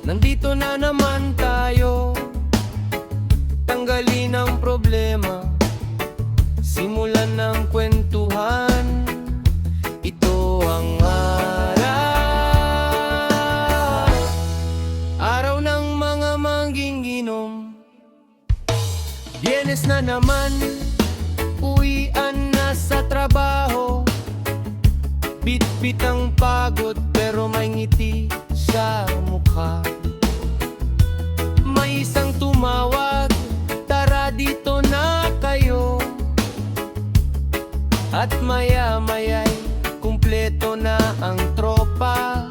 Nandito na naman tayo, tanggalin ang problema, simulan ng kwentuhan. Ito ang araw ng mga mangginginom. Biyernes na naman, uwian na sa trabaho. Bit-bit ang pagod pero may ngiti sa mukha. May isang tumawag, tara dito na kayo. At maya-maya'y kumpleto na ang tropa.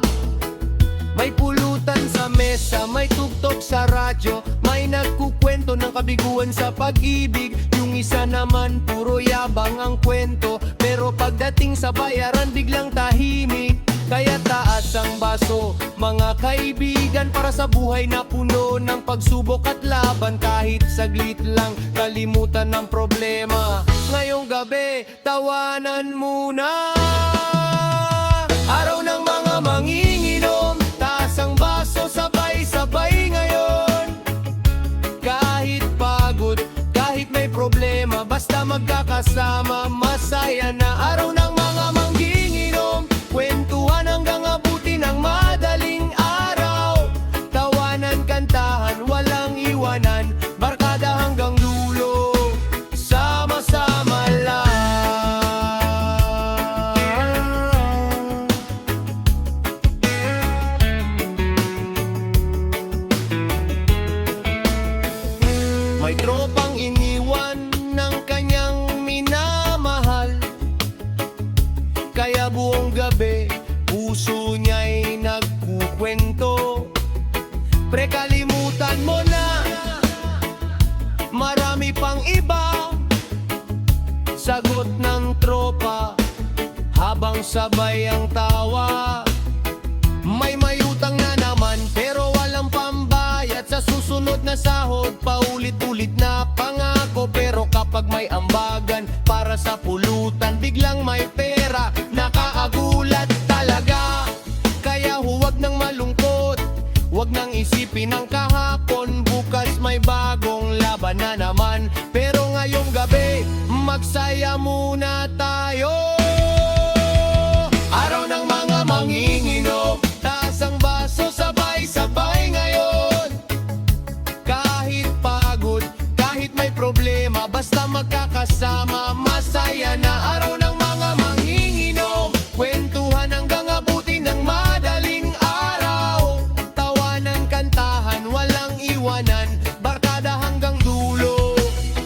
May pulutan sa mesa, may tugtog sa radyo, may nagkukwento ng kabiguan sa pag-ibig. Yung isa naman puro yabang ang kwento, pero pagdating sa bayaran biglang tahimik. Kaya taas ang baso, mga kaibigan, para sa buhay na puno ng pagsubok at laban. Kahit saglit lang, kalimutan ng problema. Ngayong gabi, tawanan muna. Araw ng mga manginginom, taas ang baso, sabay-sabay ngayon. Kahit pagod, kahit may problema, basta magkakasama, masaya na. Araw ng mga manginginom, kwentuhan hanggang abutin ng madaling araw. Tawanan, kantahan, walang iwanan, barkada hanggang dulo, sama-sama lang. May tropang iniwan ng kanyang minamahal, kaya buong gabi puso niya'y nagkukwento. Pre, kalimutan mo na, marami pang iba. Sagot ng tropa habang sabay ang tawa. May utang na naman pero walang pambayad. Sa susunod na sahod, paulit-ulit na pangako. Pero kapag may ambagan para sa pulutan, biglang may pera, nakakagulat talaga. Kaya huwag nang malungkot, huwag nang isipin ang kahapon. Bukas may bagong laban na naman, pero ngayong gabi, magsaya muna tayo. Araw ng mga manginginom, taas ang baso, sabay-sabay ngayon. Kahit pagod, kahit may problema, basta magkakasama, masaya na. Araw ng mga manginginom, kwentuhan hanggang abutin ng madaling araw. Tawanan, kantahan, walang iwanan, barkada hanggang dulo,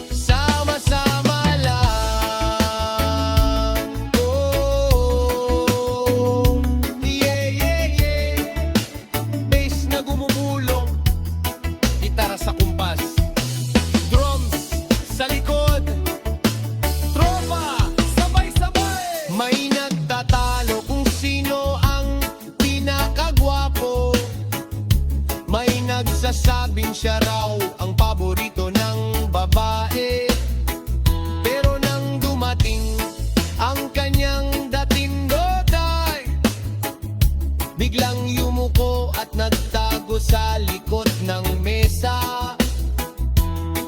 sama-sama lang. Oh, yeah, yeah, yeah. Bass na gumumulong, gitara sa kumpas, drums sa likod, tropa, sabay-sabay. May nagtatalo kung sino ang pinakagwapo. May nagsasabing siya raw ang paborito ng babae. Pero nang dumating ang kanyang dating doday, biglang yumuko at nagtago sa likod ng mesa.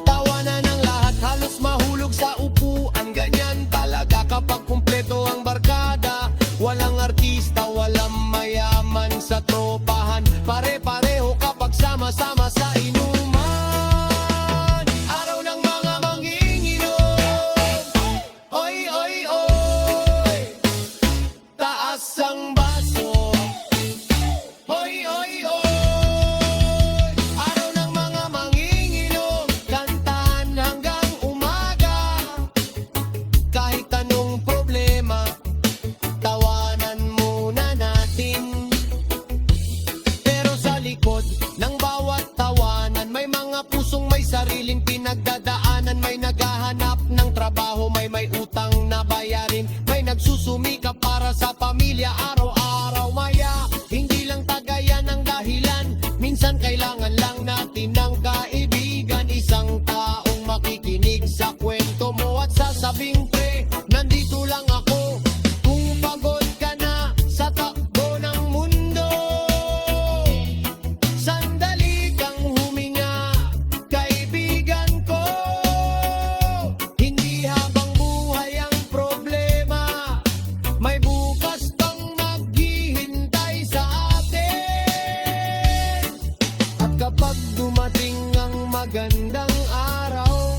Tawanan ng lahat, halos mahulog sa upuan. Ganyan talaga kapag kumpleto ang barkada. Walang artista, walang mayaman sa tropahan. Pare-pareho kapag sama-sama sa inuman. Araw ng mga manginginom, oy, oy, oy, taas ang baso, oy, oy, oy. Araw ng mga manginginom, kantahan hanggang umaga. Kahit anong problema, tawanan muna natin. Pero sa likod ng bawat tawanan, may mga pusong may sariling pinagdadaanan. May naghahanap ng trabaho, may utang na bayarin, may nagsusumika para sa pamilya araw-araw. Maya, hindi lang tagayan ang dahilan, minsan kailangan lang natin ng kaibigan. Isang taong makikinig sa kwento mo at sasabing, pre, nandito lang ako. Kung pagod ka na sa takbo ng mundo, sandali magandang araw.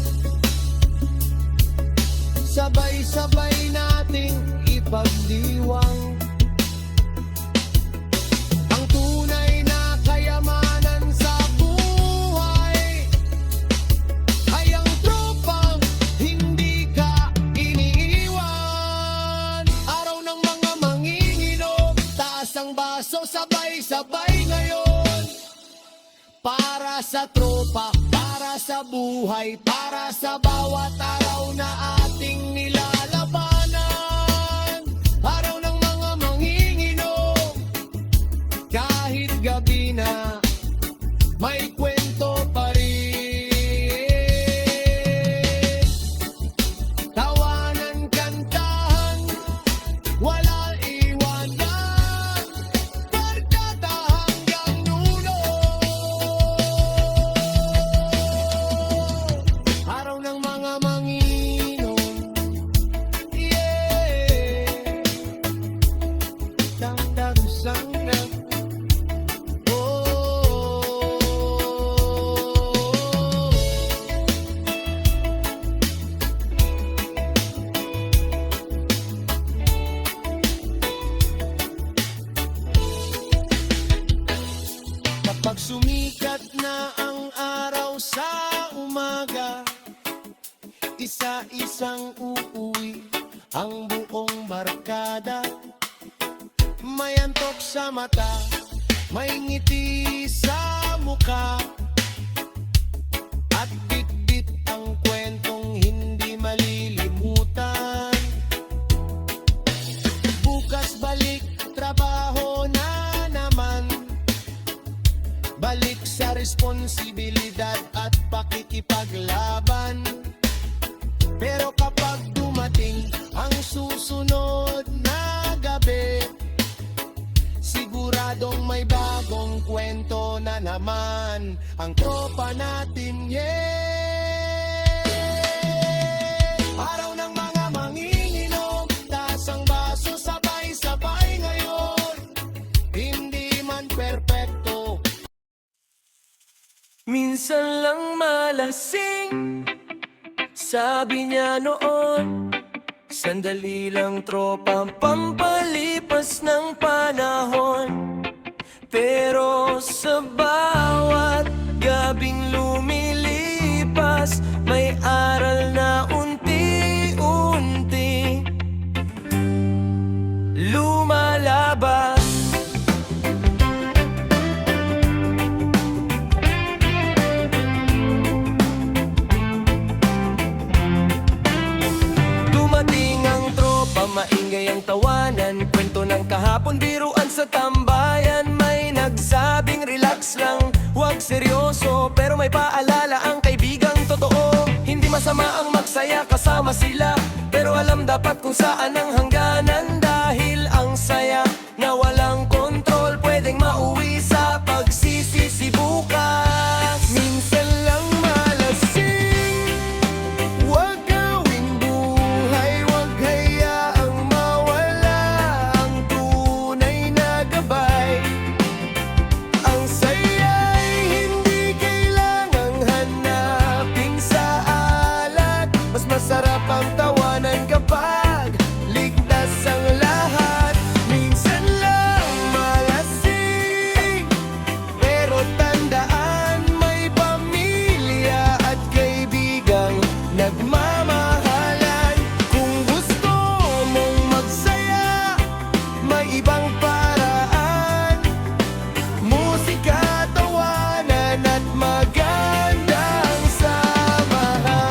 Sabay-sabay nating ipagdiwang ang tunay na kayamanan sa buhay ay ang tropang hindi ka iniiwan. Araw ng mga manginginom, taas ang baso, sabay-sabay ngayon. Para sa tropa, para sa buhay, para sa bawat araw na ating nilalabanan. Araw ng mga manginginom, kahit gabi na, may kwento pa rin. Tawanan, kantahan, wala iwanan, barkada hanggang dulo. Araw ng mga manginom, yeah. Tangdarusang na, oh. Kapag sumikat na ang araw sa umaga, isa-isang uuwi ang buong barkada. May antok sa mata, may ngiti sa muka, at bit-bit ang kwentong hindi malilimutan. Bukas balik, trabaho na naman. Balik sa responsibilidad at pakikipaglaban. Pero kapag dumating ang susunod na gabi, siguradong may bagong kwento na naman ang tropa natin, yeah. Araw ng mga manginginom, taas ang baso, sabay-sabay ngayon. Hindi man perpekto, minsan lang malasing. Sabi niya noon, sandali lang tropa, pampalipas ng panahon. Pero sa bawat gabing lumilipas, may aral na unti-unti lumalabas. Maingay ang tawanan, kwento ng kahapon, biruan sa tambayan. May nagsabing relax lang, huwag seryoso, pero may paalala ang kaibigang totoo. Hindi masama ang magsaya kasama sila, pero alam dapat kung saan ang hangganan. Dahil ang saya na walang kontrol, pwedeng mauwi sa pagsisisi bukas. Minsan lang malasing, huwag gawing buhay, huwag hayaang mawala ang tunay na gabay. Ang saya'y hindi kailangang hanapin sa alat, mas masarap ang tawanan kapag ligtas ang lahat. Minsan lang malasing, pero tandaan may pamilya at kaibigang nagmamahalan. Kung gusto mong magsaya, may ibang paraan. Musika, tawanan at magandang samahan.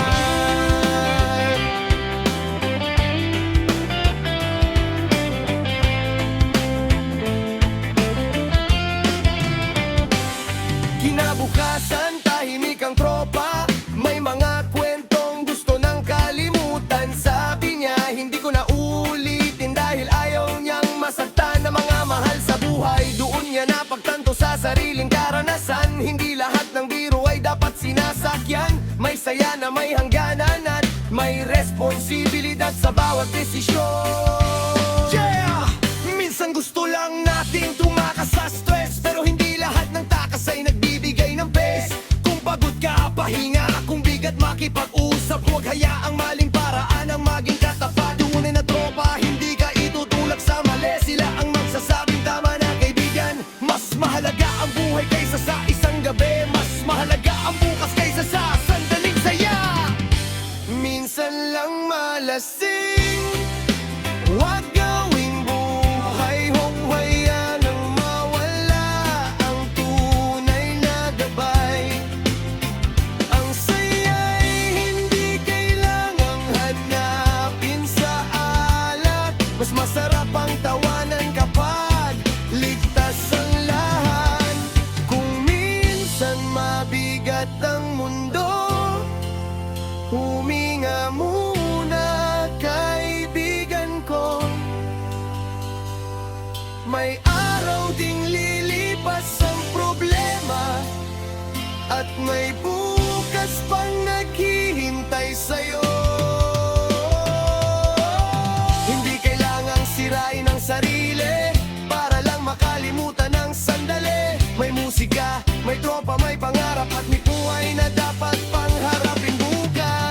Kinabukasan, tahimik ang tropa, may mga kwentong gusto nang kalimutan. Sabi niya, hindi ko na ulitin dahil ayaw niyang masaktan na mga mahal sa buhay. Doon niya napagtanto sa sariling karanasan, hindi lahat ng biro ay dapat sinasakyan. May saya na may hangganan at may responsibilidad sa bawat desisyon. Yeah! Minsan gusto lang nating tumakas sa stress, pero hindi lahat ng takas ay nagbibigay ng best. Kung pagod ka, pahinga sa isang gabi. Mas mahalaga ang bukas kaysa sa sandaling saya. Minsan lang malasing, huwag gawing buhay mong hayaang mawala ang tunay na gabay. Ang saya'y hindi kailangang hanapin sa alat. Mas masarap ang tawanan kapag ligtas ang lahat. Kung minsan mabigat ang mundo, huminga muna, kaibigan ko. May araw ding lilipas ang problema, at may bukas pang naghihintay sa'yo. Hindi kailangang sirain ang sarili para lang makalimutan ang sandali. May musika, may tropa, may pangarap, at may buhay na dapat pangharapin bukas.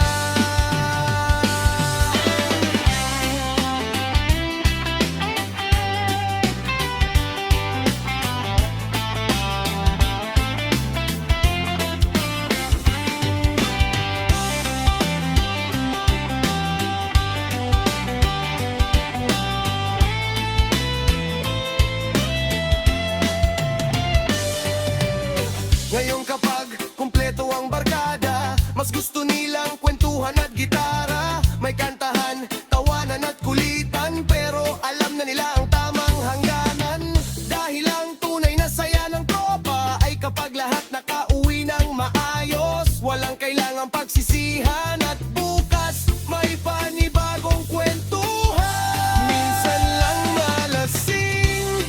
Ngayon kapag kumpleto ang barkada, mas gusto nilang kwentuhan at gitara. May kantahan, tawanan at kulitan, pero alam na nila ang tamang hangganan. Dahil ang tunay na saya ng tropa ay kapag lahat nakauwi ng maayos. Walang kailangang pagsisihan, at bukas may panibagong kwentuhan. Minsan lang malasing,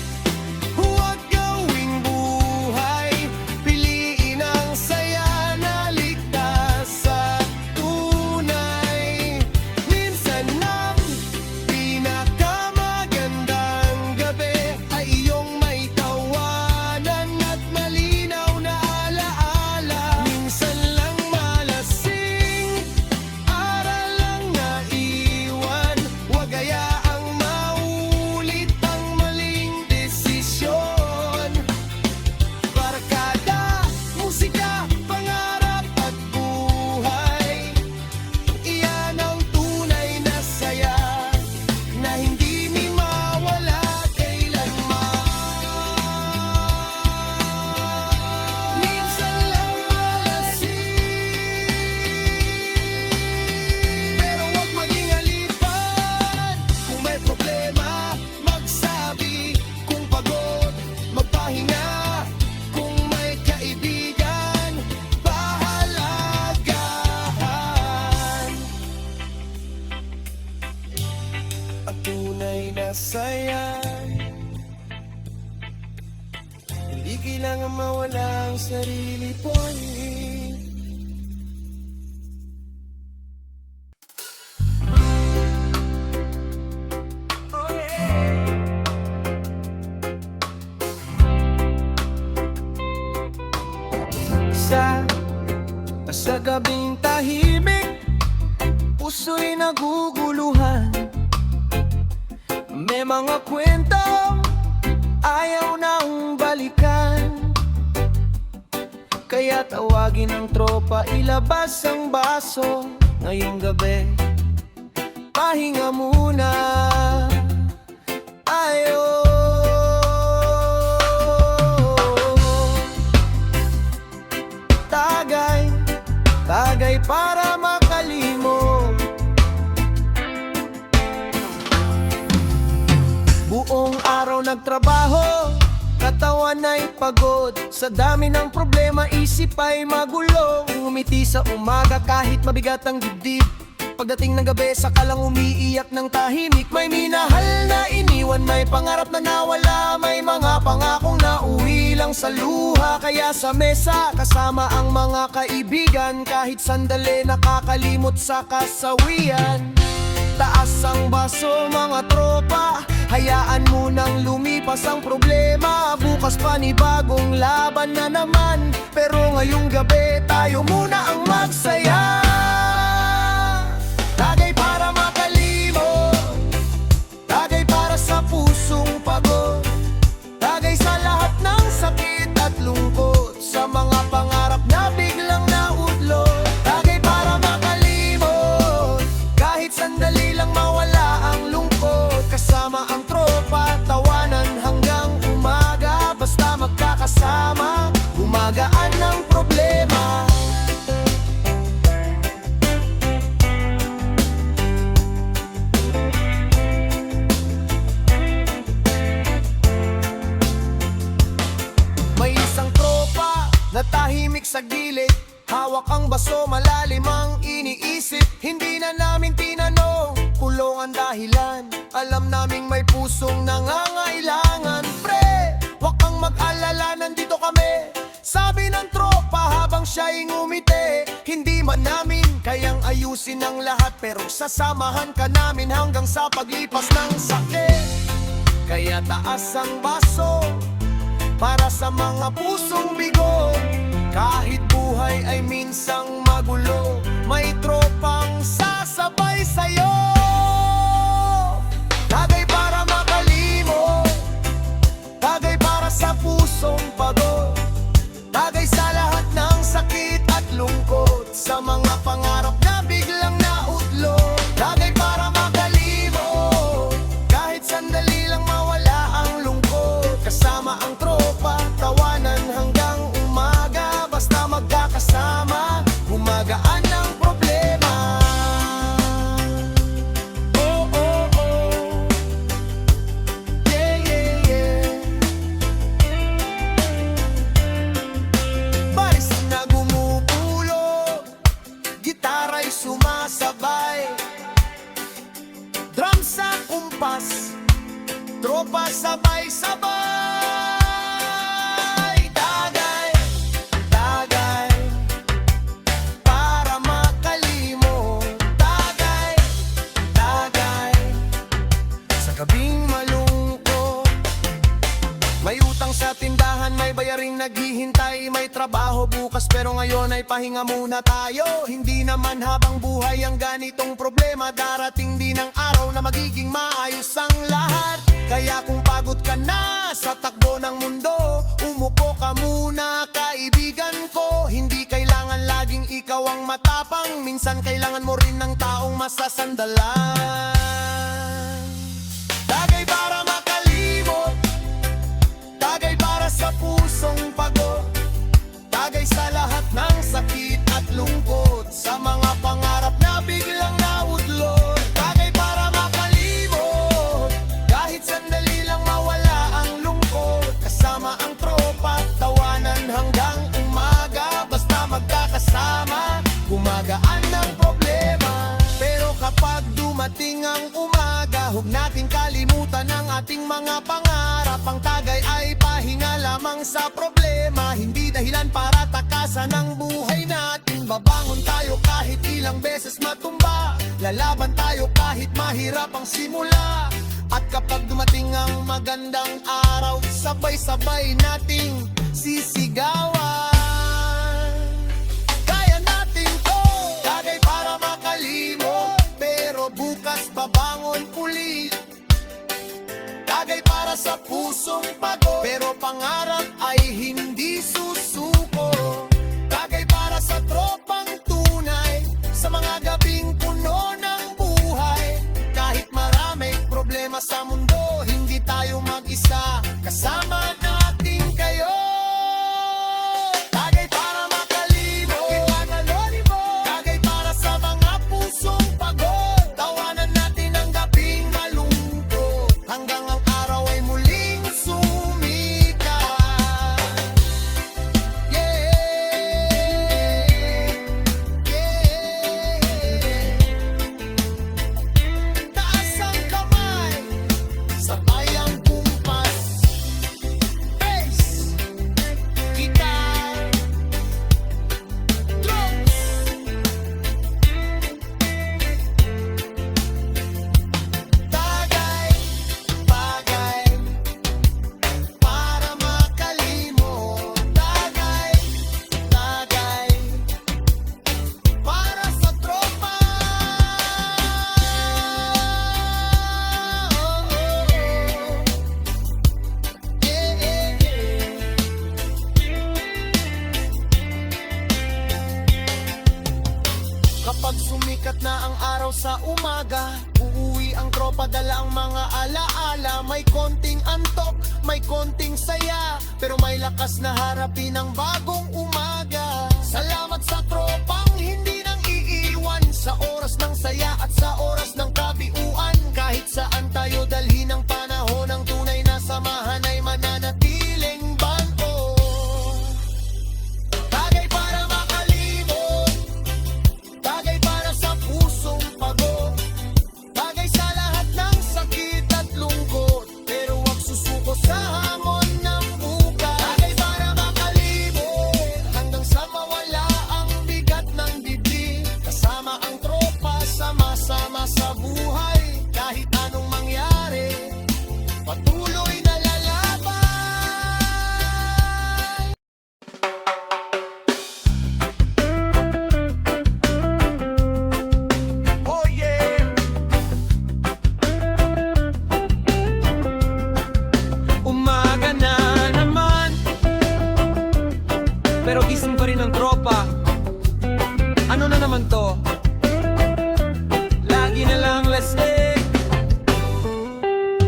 huwag gawing buhay. Piliin ang saya na ligtas sa tunay. Minsan ang pinakamagandang gabi ay iyong may tawanan at malinaw na alaala. Minsan lang malasing, aral lang naiwan. Huwag hayaang maulit ang maling desisyon. Barkada, musika, pangarap at buhay, iyan ang tunay na saya na hindi mawala kailanman. Minsan lang malasing, pero huwag maging alipad. Kung may problema, magsabi. Kung pagod, magpahinga. Kung may kaibigan, pahalagahan. Ang tunay na saya, hindi kailangan mawala ang sarili point. Sa gabing tahimik, puso'y naguguluhan. May mga kwento ayaw nang balikan, kaya tawagin ng tropa, ilabas ang baso. Ngayong gabi, pahinga muna. Ayo, tagay para makalimot. Buong araw nagtrabaho, katawan ay pagod. Sa dami ng problema, isip ay magulo. Umiti sa umaga kahit mabigat ang dibdib. Pagdating ng gabi, saka lang umiiyak ng tahimik. May minahal na iniwan, may pangarap na nawala. May mga pangakong nauwi lang sa luha. Kaya sa mesa, kasama ang mga kaibigan, kahit sandali nakakalimot sa kasawian. Taas ang baso mga tropa, hayaan mo nang lumipas ang problema. Bukas panibagong laban na naman, pero ngayong gabi tayo muna ang magsaya. Tagay para makalimot, tagay para sa pusong pagod, tagay sa lahat ng sakit at lungkot. problema. May isang tropa na tahimik sa gilid, hawak ang baso, malalim ang iniisip. Hindi na namin tinanong kulong ang dahilan, alam naming may pusong nangangailangan. Pre, wag kang mag-alala, nandito kami, sabi ng tropa habang siya'y ngumiti. Hindi man namin kayang ayusin ang lahat, pero sasamahan ka namin hanggang sa paglipas ng sakit. Kaya taas ang baso para sa mga pusong bigo. Kahit buhay ay minsang magulo, may tropang sasabay sa'yo. Tagay para makalimo, tagay para sa pusong pagod, tagay sa lahat ng sakit at lungkot, sa mga pangarap na biglang nautlog. Tagay para makalimo, kahit sandali lang mawala ang lungkot, kasama ang tropa, tawanan hanggang umaga. Basta magkakasama, gumagaan ang problema. Oh, oh, oh. Yeah, yeah, yeah. Baris na gumupulog, gitara'y sumasabay, drum sa kumpas, tropa sabay-sabay. Tagay, tagay, para makalimo. Tagay, tagay, sa gabing malungkot. May utang sa tindahan, may bayaring naghihintay, may trabaho bukas pero ngayon ay pahinga muna tayo. Hindi naman habang buhay ang ganitong problema, darating din ang araw na magiging maayos ang lahat. Kaya kung pagod ka na sa takbo ng mundo, umupo ka muna kaibigan ko. Hindi kailangan laging ikaw ang matapang, minsan kailangan mo rin ng taong masasandalan. Tagay para makalimot, tagay para sa pusong pagod, tagay sa lahat ng sakit at lungkot, sa mga pangarap na biglang naudlot. Tagay para makalimot, kahit sandali lang mawala ang lungkot, kasama ang tropa, tawanan hanggang umaga. Basta magkakasama, gumagaan ang problema. Pero kapag dumating ang umaga, huwag natin kalimutan ang ating mga pangarap. Ang tagay ay pahinga lamang sa problema, hindi dahilan para takasan ang buhay natin. Babangon tayo kahit ilang beses matumba, lalaban tayo kahit mahirap ang simula. At kapag dumating ang magandang araw, sabay-sabay nating sisigawan. Kaya natin to, tagay para makalimot, pero bukas babangon ulit. Tagay para sa pusong pagod, pero pangarap ay hindi susuko. Tagay para sa tropang tunay, sa mga gabing puno ng buhay. Kahit maraming problema sa mundo, hindi tayo mag-isa, kasama natin kayo. Tagay para makalimot, tagay para sa mga pusong pagod, tawanan natin ang gabing malungkot, hanggang ang araw ay muling sumikat. Yeah, yeah. Taas ang kamay, sabay ang kumpas, bass, guitar, drums. Tagay, bagay, para makalimot. Tagay, tagay, para sa tropa. Yeah, yeah, yeah. Kapag sumikat na ang araw sa umaga, uuwi ang tropa, dala ang mga alaala. May konting antok, may konting saya, pero may lakas na harapin ang bagong umaga. Gising pa rin ang tropa. Ano na naman to? Lagi na lang lasing.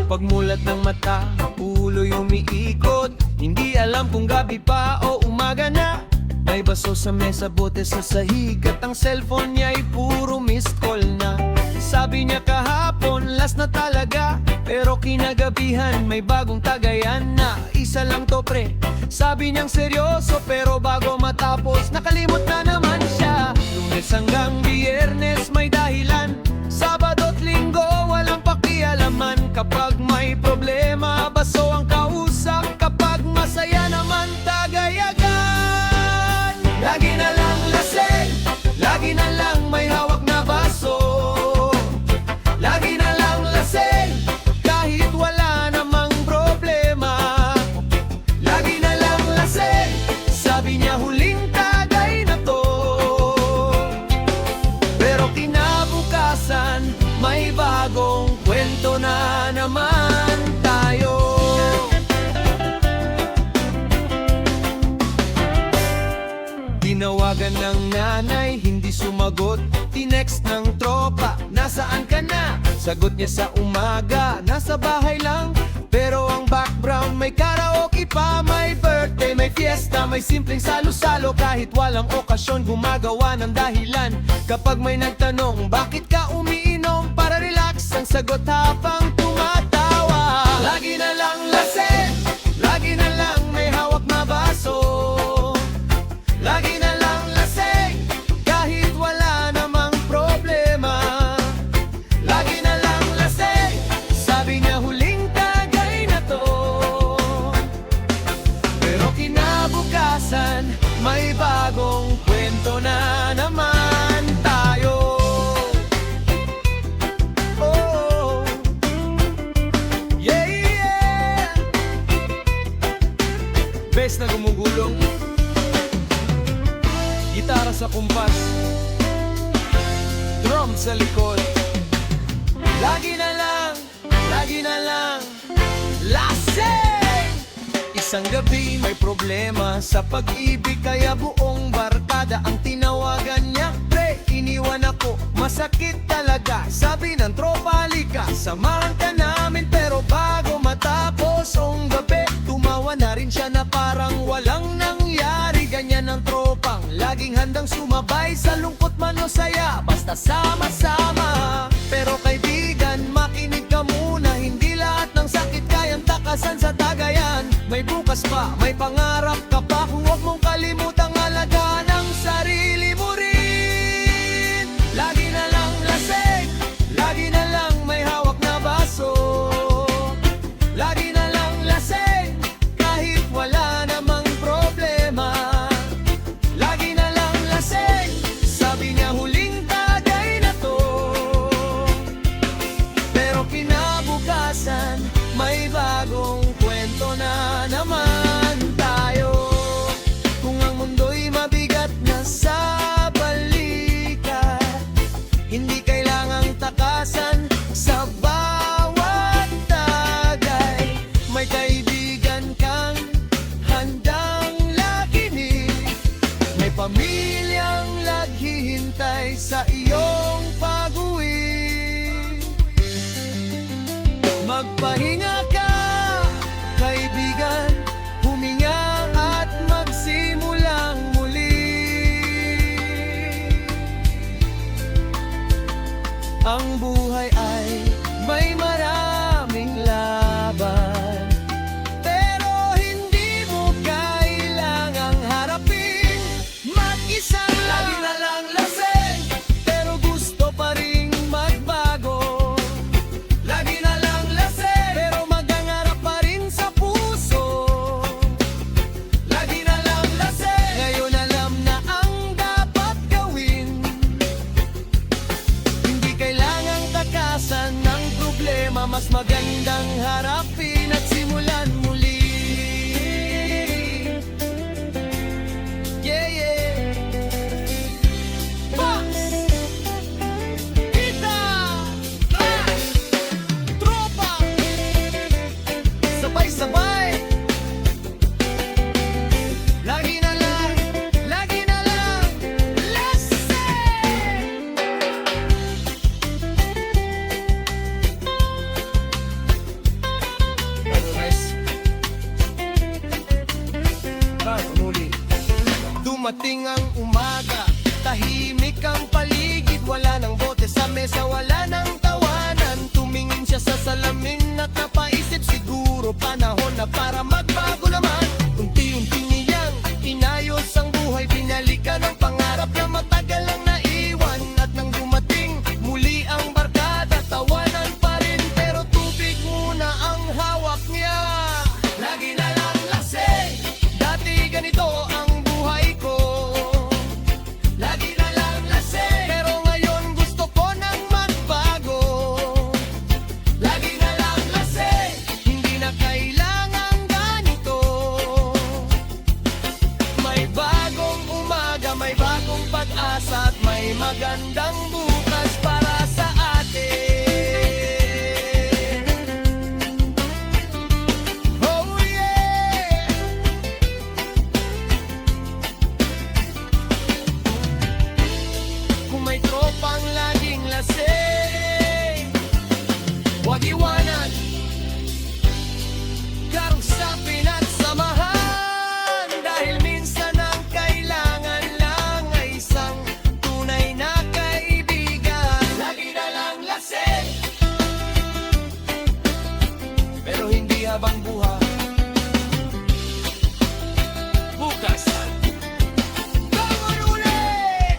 Pagmulat ng mata, ulo'y umiikot. Hindi alam kung gabi pa o umaga na. May baso sa mesa, bote sa sahig, at ang cellphone niya'y puro missed call na. Sabi niya kahapon, last na talaga, pero kinagabihan may bagong tagayan na. Isa lang to pre, sabi niyang seryoso, pero bago matapos nakalimot na naman siya. Lunes hanggang Biyernes may dahilan, Sabado't Linggo walang pakialaman. Kapag may problema, baso ang kausap. Kapag masaya naman, tagayagan. Lagi na lang lasing, lagi na lang may hawak na baso. Lagi na lang lasing, kahit wala namang problema. Lagi na lang lasing, sabi niya huling tagay na to. Pero kinabukasan, may bagong kwento na naman tayo. Tinawagan ng nanay, hindi sumagot. Tinext ng tropa, nasaan ka na? Sagot niya sa umaga, nasa bahay lang. Pero ang background may karaoke pa. May birthday, may fiesta, may simpleng salo-salo. Kahit walang okasyon, gumagawa ng dahilan. Kapag may nagtanong, bakit ka umiinom? Para relax, ang sagot habang tumatawa. Lagi na lang lasing, lagi na lang may hawak na baso. Lagi na lang lasing, kahit wala namang problema. Lagi na lang lasing, sabi niya huling tagay na to. Pero kinabukasan, may bagong kwento na naman tayo. Oh, yeah, yeah. Bes na gumugulong, gitara sa kumpas, drum sa likod. Lagi na lang lasing. Isang gabi may problema sa pag-ibig, kaya buong barkada ang tinawagan niya. Pre, iniwan ako, masakit talaga. Sabi ng tropa, halika, samahan ka namin. Pero bago matapos ang gabi, tumawa na rin siya na parang walang nangyari. Ganyan ang tropang laging handang sumabay sa lungkot man o saya, basta sama-sama. Pero kaibigan, makinig ka muna, hindi lahat ng sakit kayang takasan sa tagayan. May bukas pa, may pangarap ka pa, huwag mong kalimutang alagaan ang sarili mo rin. Lagi na lang lasing, lagi na lang may hawak na baso. Lagi na lang lasing, kahit wala namang problema. Lagi na lang lasing, sabi niya huling tagay na to. Pero kinabukasan, may bagong kwento na naman tayo. Kung ang mundo'y mabigat na sa balikat, hindi kailangang takasan sa bawat tagay. May kaibigan kang handang lakinig, may pamilyang naghihintay sa iyong pag-uwi. Magpahinga ka, kaibigan, huminga at magsimulang muli. Ang buhay ay may maraming laban, pero hindi mo kailangang harapin mag-isa. Lagi na lang lasing, pero gusto pa ring magbago. Lagi na lang lasing, pero dumating ang umaga, tahimik ang paligid, wala nang bote sa mesa, wala nang tawanan. Tumingin siya sa salamin at napaisip, siguro panahon na para magbago naman. Unti-unti niyang inayos ang buhay, binalikan ang pangarap na matagal lang naiwan. At nang dumating muli ang barkada, tawanan pa rin pero tubig muna ang hawak niya. Lagi na lang lasing, dati ganito ang buhay ko. Lagi na lang lasing, pero ngayon gusto ko nang magbago. Lagi na lang lasing, hindi na kailangan ganito. May bagong umaga, may bagong pag-asa, at may magandang bukas para sa atin. Oh yeah! Kung may tropang laging lasing, huwag iwanan, kausapin at samahan. Dahil minsan ang kailangan lang ay isang tunay na kaibigan. Lagi na lang lasing, pero hindi habang buhay. Bukas, bangon ulit!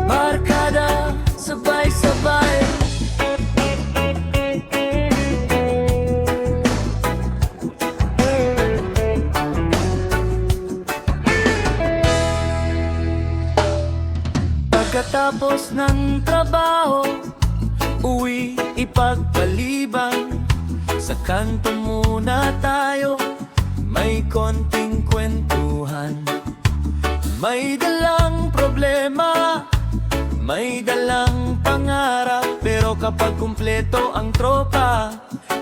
Barkada, sabay-sabay. Pagkatapos ng trabaho, uwi ipagpaliban. Sa kanto muna tayo, may konting kwentuhan. May dalang problema, may dalang pangarap, pero kapag kumpleto ang tropa,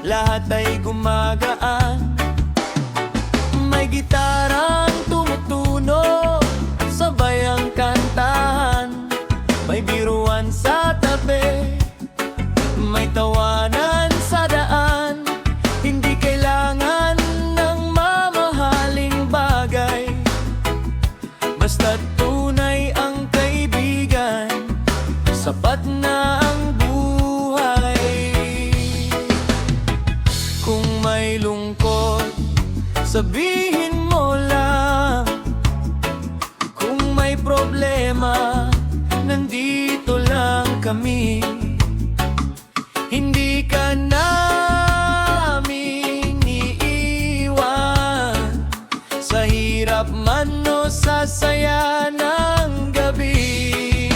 lahat ay gumagaan. May gitarang tumutunog, sabay ang kantahan. May biruan sa tabi, may tawanan sa daan. Hindi kailangan ng mamahaling bagay, basta tunay ang kaibigan, sapat na ang buhay. Kung may lungkot, sabihin mo lang. Kung may problema, nandito lang kami. Hindi ka namin iiwan, sa hirap man o sa saya ng gabi.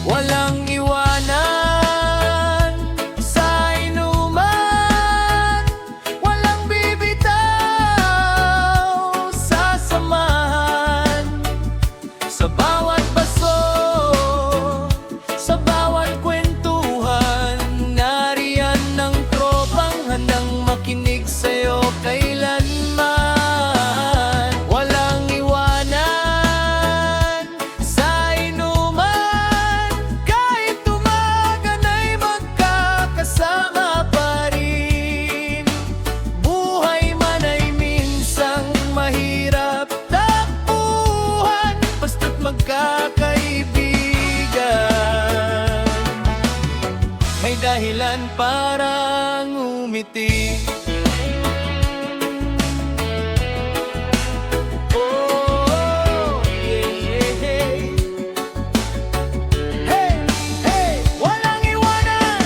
Walang iwanan sa inuman, walang bibitaw sa samahan. Sa bawat baso, sa bawat kwentuhan, nariyan ng tropang handang makinig sa'yo kailanman. Walang iwanan sa inuman, kahit umaga na'y magkakasama pa rin. Buhay man ay minsang mahirap takbuhan, basta't magkakaibigan. May dahilan para ngumiti. Oh, yeah, yeah. Hey, hey, walang iwanan.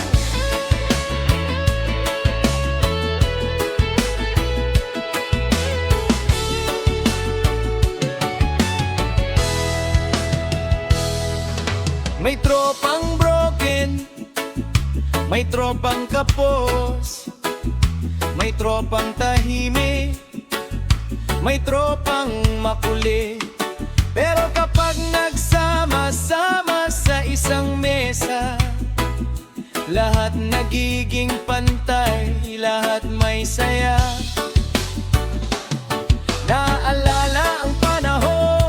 May tropang broken, may tropang kapos, may tropang tahimik, may tropang makulit. Pero kapag nagsama-sama sa isang mesa, lahat nagiging pantay, lahat may saya. Naalala ang panahon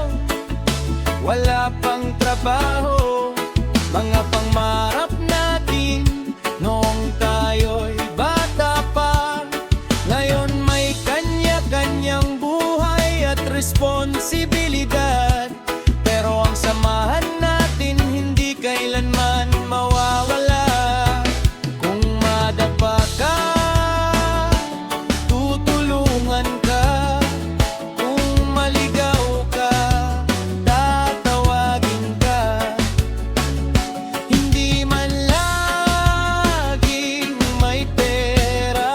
trabaho, mga pangarap natin noong tayo'y bata pa. Ngayon may kanya-kanyang buhay at responsibilidad, pero ang samahan natin hindi kailanman mawawala. Kung madapa ka, tutulungan ka. Kung maligaw ka, tatawagin ka. Hindi man laging may pera,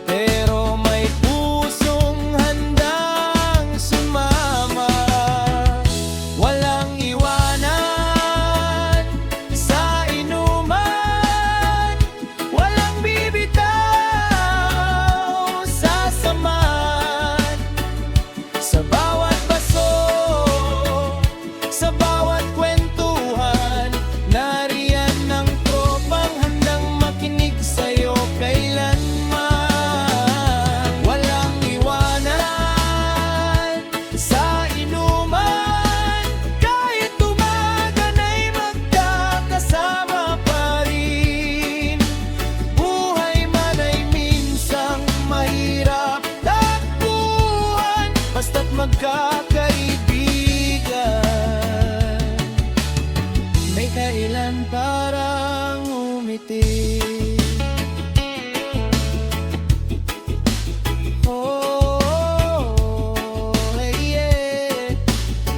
pero may pusong handang sumama. Walang iwanan sa inuman, walang bibitaw sa saman. Sa bawat baso, sa bawat kwentuhan, nariyan ang tropang handang makinig sa'yo kailanman. Walang iwanan sa inuman, kahit tumagan ay magkakasama pa rin. Buhay man ay minsang mahirap takbuhan, basta't magkakaibigan. May kailan parang umiti. Oh, yeah,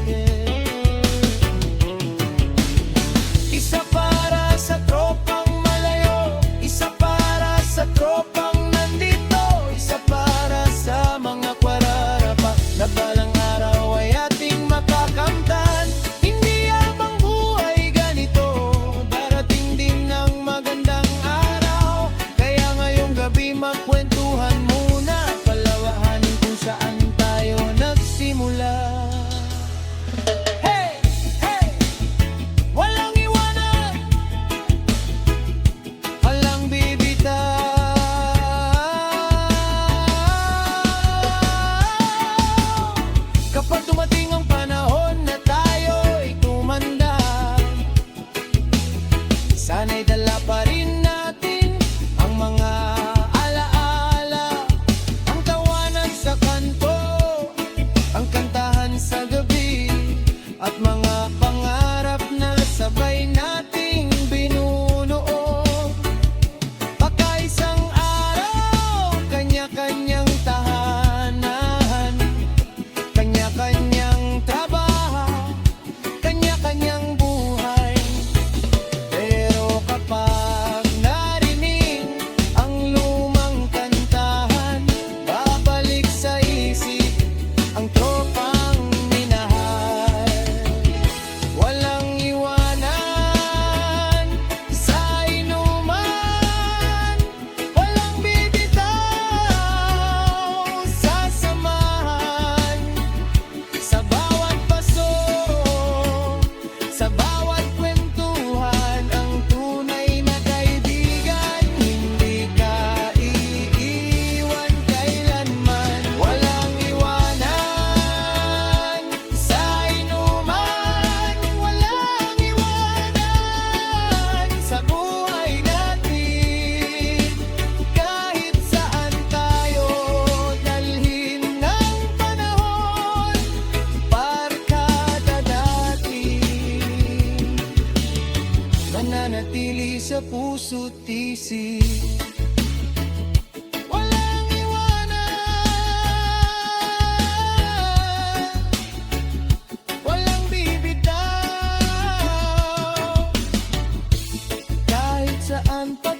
yeah. Isa para sa tropang malayo, isa para sa tropang nandito, isa para sa mga kwararapa na balang araw ay ating makakamtan. Hindi habang buhay ganito, darating din ang magandang araw. Kaya ngayong gabi magkwentuhan muna, palawahanin kung saan tayo nagsimula. Hey! Hey! Walang iwanan, walang bibitaw. Kapag dumating ang panahon na tayo'y tumanda, sana'y dala pa rin natin ang mga alaala, ang tawanan sa kanto, ang kantahan sa gabi, at mga pangarap na sabay nating binunuo. Baka isang araw, kanya-kanyang tahanan, kanya-kanyang trabaho, kanya-kanyang buhay. Pero kapag narinig ang lumang kantahan, babalik sa isip ang tropang minahal. Walang iwanan sa inuman, walang bibitaw sa samahan. Sa bawat paso, sa bawat kwentuhan, ang tunay na kaibigan, hindi ka iiwan kailanman. Walang iwanan sa inuman, walang iwanan sa buhay natin. Kahit saan tayo dalhin ng panahon, barkada dati, mananatili sa puso't isip. Walang iwanan, walang bibitaw, kahit saan pa